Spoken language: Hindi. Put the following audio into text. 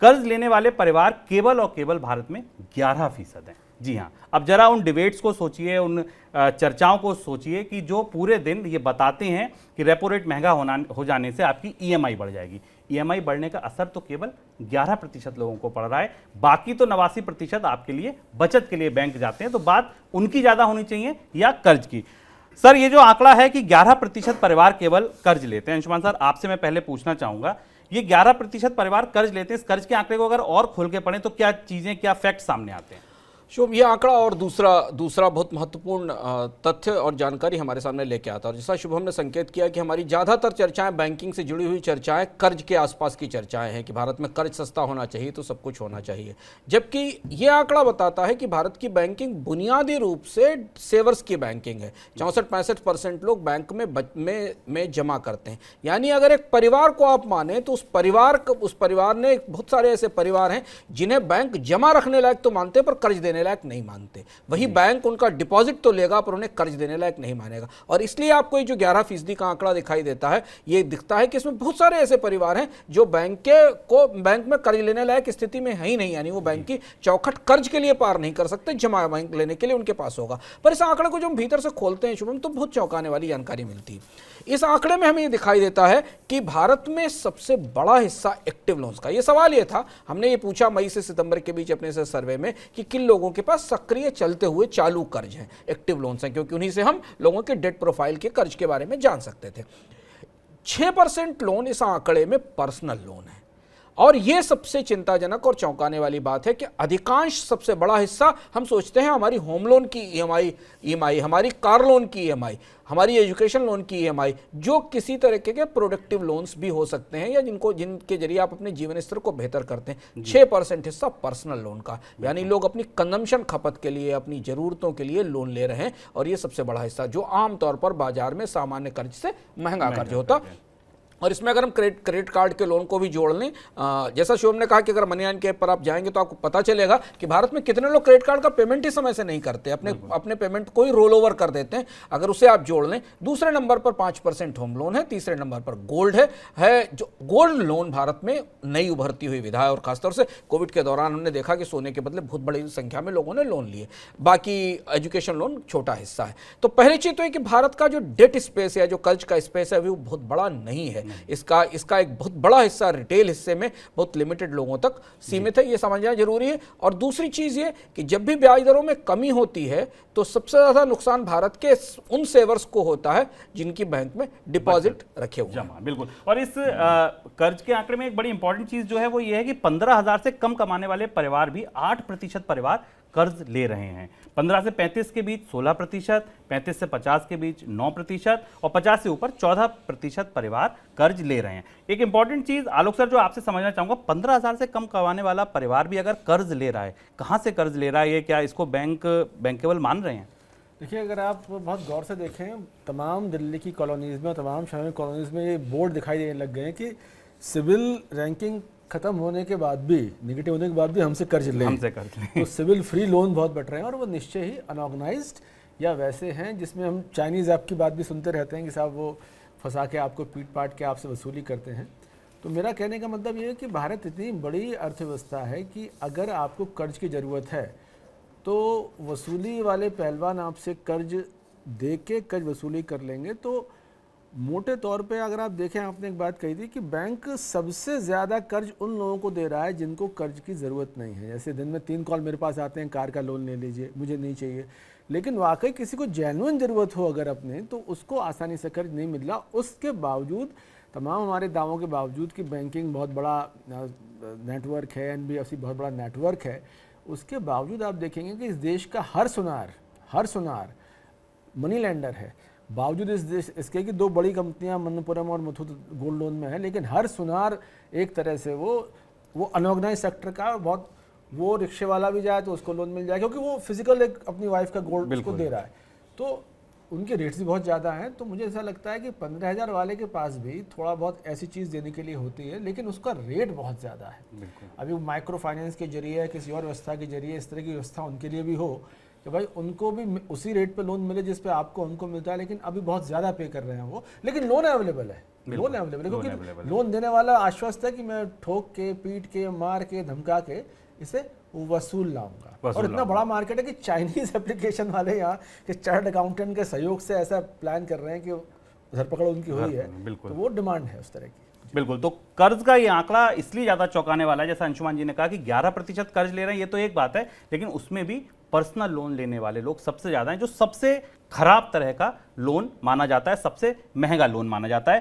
कर्ज लेने वाले परिवार केवल और केवल भारत में 11% हैं। जी हाँ, अब जरा उन डिबेट्स को सोचिए, उन चर्चाओं को सोचिए कि जो पूरे दिन ये बताते हैं कि रेपो रेट महंगा हो जाने से आपकी ईएमआई बढ़ जाएगी। ईएमआई बढ़ने का असर तो केवल 11% लोगों को पड़ रहा है, बाकी तो 89% आपके लिए बचत के लिए बैंक जाते हैं। तो बात उनकी ज्यादा होनी चाहिए या कर्ज की? सर, ये जो आंकड़ा है कि 11% परिवार केवल कर्ज लेते हैं, अंशुमान सर आपसे मैं पहले पूछना चाहूंगा, ये 11% परिवार कर्ज लेते हैं, इस कर्ज के आंकड़े को अगर और खोल के पढ़ें तो क्या चीजें, क्या फैक्ट सामने आते हैं? शुभ, ये आंकड़ा और दूसरा बहुत महत्वपूर्ण तथ्य और जानकारी हमारे सामने लेके आता है। और जैसा शुभम ने संकेत किया कि हमारी ज़्यादातर चर्चाएं बैंकिंग से जुड़ी हुई चर्चाएं कर्ज के आसपास की चर्चाएं हैं कि भारत में कर्ज सस्ता होना चाहिए तो सब कुछ होना चाहिए, जबकि ये आंकड़ा बताता है कि भारत की बैंकिंग बुनियादी रूप से सेवर्स की बैंकिंग है। 64-65% लोग बैंक में जमा करते हैं। यानी अगर एक परिवार को आप माने तो उस परिवार ने, बहुत सारे ऐसे परिवार हैं जिन्हें बैंक जमा रखने लायक तो मानते पर कर्ज देने लायक नहीं मानते। वही बैंक उनका डिपॉजिट तो लेगा पर उन्हें कर्ज देने लायक नहीं मानेगा। और इसलिए आपको ये जो 11% का आंकड़ा दिखाई देता है, ये दिखता है कि इसमें बहुत सारे ऐसे परिवार हैं जो बैंक में कर्ज लेने लायक स्थिति में है ही नहीं, यानी वो बैंक की चौखट कर्ज के लिए पार नहीं कर सकते, जमा बैंक लेने के लिए उनके पास होगा। पर इस आंकड़े को जो हम भीतर से खोलते हैं शुभम, तो बहुत चौंकाने वाली जानकारी मिलती है। इस आंकड़े में हमें ये दिखाई देता है कि भारत में सबसे बड़ा हिस्सा एक्टिव लोन्स का। ये सवाल ये था, हमने ये पूछा मई से सितंबर के बीच अपने से सर्वे में कि किन लोगों के पास सक्रिय चलते हुए चालू कर्ज हैं, एक्टिव लोन्स हैं, क्योंकि उन्हीं से हम लोगों के डेट प्रोफाइल के कर्ज के बारे में जान सकते थे। 6% लोन इस आंकड़े में पर्सनल लोन है। और यह सबसे चिंताजनक और चौंकाने वाली बात है कि अधिकांश, सबसे बड़ा हिस्सा हम सोचते हैं हमारी होम लोन की ईएमआई, हमारी कार लोन की ईएमआई, हमारी एजुकेशन लोन की ईएमआई, जो किसी तरीके के प्रोडक्टिव लोन्स भी हो सकते हैं या जिनके जरिए आप अपने जीवन स्तर को बेहतर करते हैं। 6% हिस्सा पर्सनल लोन का, यानी लोग अपनी कंजम्पशन, खपत के लिए, अपनी जरूरतों के लिए लोन ले रहे हैं। और ये सबसे बड़ा हिस्सा जो आमतौर पर बाजार में सामान्य कर्ज से महंगा कर्ज होता। और इसमें अगर हम क्रेडिट कार्ड के लोन को भी जोड़ लें, जैसा शिवम ने कहा कि अगर मनी के ऐप पर आप जाएंगे तो आपको पता चलेगा कि भारत में कितने लोग क्रेडिट कार्ड का पेमेंट ही समय से नहीं करते, अपने पेमेंट को ही रोल ओवर कर देते हैं। अगर उसे आप जोड़ लें, दूसरे नंबर पर 5% होम लोन है, तीसरे नंबर पर गोल्ड है जो गोल्ड लोन भारत में नई उभरती हुई विधा है। और खासतौर से कोविड के दौरान हमने देखा कि सोने के बदले बहुत बड़ी संख्या में लोगों ने लोन लिए। बाकी एजुकेशन लोन छोटा हिस्सा है। तो पहली चीज तो है कि भारत का जो डेट स्पेस है, जो कर्ज का स्पेस है, वो बहुत बड़ा नहीं है। इसका एक बहुत बड़ा हिस्सा रिटेल हिस्से में बहुत लिमिटेड लोगों तक सीमित है, ये समझना जरूरी है। और दूसरी चीज ये कि जब भी ब्याज दरों में कमी होती है तो सबसे ज्यादा नुकसान भारत के उन सेवर्स को होता है जिनकी बैंक में डिपॉजिट रखे हुए हैं। बिल्कुल। और इस कर्ज के आंकड़े में एक बड़ी इंपॉर्टेंट चीज जो है वो ये है कि 15,000 से कम कमाने वाले परिवार भी 8% परिवार कर्ज ले रहे हैं। 15 से 35 के बीच 16%, 35 से 50 के बीच 9% और 50 से ऊपर 14% परिवार कर्ज ले रहे हैं। एक इंपॉर्टेंट चीज आलोक सर जो आपसे समझना चाहूंगा, 15,000 से कम कमाने वाला परिवार भी अगर कर्ज ले रहा है, कहां से कर्ज ले रहा है, ये क्या इसको बैंकेबल मान रहे हैं? देखिए, अगर आप बहुत गौर से देखें, तमाम दिल्ली की कॉलोनीज़ में और तमाम शहरों की कॉलोनीज़ में ये बोर्ड दिखाई देने लग गए हैं कि सिविल रैंकिंग खत्म होने के बाद भी, नेगेटिव होने के बाद भी हमसे कर्ज लें। तो सिविल फ्री लोन बहुत बढ़ रहे हैं और वो निश्चय ही अनऑर्गेनाइज्ड या वैसे हैं जिसमें हम चाइनीज़ ऐप की बात भी सुनते रहते हैं कि साहब वो फंसा के आपको पीट पाट के आपसे वसूली करते हैं। तो मेरा कहने का मतलब ये है कि भारत इतनी बड़ी अर्थव्यवस्था है कि अगर आपको कर्ज की ज़रूरत है तो वसूली वाले पहलवान आपसे कर्ज दे के कर्ज वसूली कर लेंगे। तो मोटे तौर पे अगर आप देखें, आपने एक बात कही थी कि बैंक सबसे ज़्यादा कर्ज उन लोगों को दे रहा है जिनको कर्ज की ज़रूरत नहीं है। जैसे दिन में 3 कॉल मेरे पास आते हैं, कार का लोन ले लीजिए, मुझे नहीं चाहिए। लेकिन वाकई किसी को जेन्युइन ज़रूरत हो अगर अपने, तो उसको आसानी से कर्ज नहीं मिल रहा। उसके बावजूद, तमाम हमारे दावों के बावजूद कि बैंकिंग बहुत बड़ा नेटवर्क है, एनबीएफसी बहुत बड़ा नेटवर्क है, उसके बावजूद आप देखेंगे कि इस देश का हर सुनार मनी लेंडर है। बावजूद इसके कि 2 बड़ी कंपनियां मनप्पुरम और मुथूट गोल्ड लोन में है, लेकिन हर सुनार एक तरह से वो अनऑर्गेनाइज सेक्टर का, बहुत वो रिक्शे वाला भी जाए तो उसको लोन मिल जाए क्योंकि वो फिजिकल एक अपनी वाइफ का गोल्ड उसको दे रहा है। तो उनके रेट्स भी बहुत ज़्यादा हैं। तो मुझे ऐसा लगता है कि 15,000 वाले के पास भी थोड़ा बहुत ऐसी चीज़ देने के लिए होती है, लेकिन उसका रेट बहुत ज़्यादा है। अभी माइक्रो फाइनेंस के जरिए, किसी और व्यवस्था के जरिए, इस तरह की व्यवस्था उनके लिए भी हो कि भाई उनको भी उसी रेट पे लोन मिले जिस पे आपको उनको मिलता है, लेकिन अभी बहुत ज़्यादा पे कर रहे हैं वो, लेकिन लोन अवेलेबल है। लोन अवेलेबल है, लोन क्योंकि available है। लोन देने वाला आश्वस्त है कि मैं ठोक के, पीट के, मार के, धमका के इसे वसूल लाऊंगा। और इतना लाऊंगा। बड़ा मार्केट है कि चाइनीज एप्लीकेशन वाले यहाँ के चार्ट अकाउंटेंट के सहयोग से ऐसा प्लान कर रहे हैं कि धरपकड़ उनकी हुई है, बिल्कुल। तो वो डिमांड है उस तरह की। बिल्कुल, तो कर्ज का ये आंकड़ा इसलिए ज्यादा चौंकाने वाला है, जैसा अंशुमान जी ने कहा कि 11% कर्ज ले रहे हैं, ये तो एक बात है, लेकिन उसमें भी पर्सनल लोन लेने वाले लोग सबसे ज्यादा हैं, जो सबसे खराब तरह का लोन माना जाता है, सबसे महंगा लोन माना जाता है।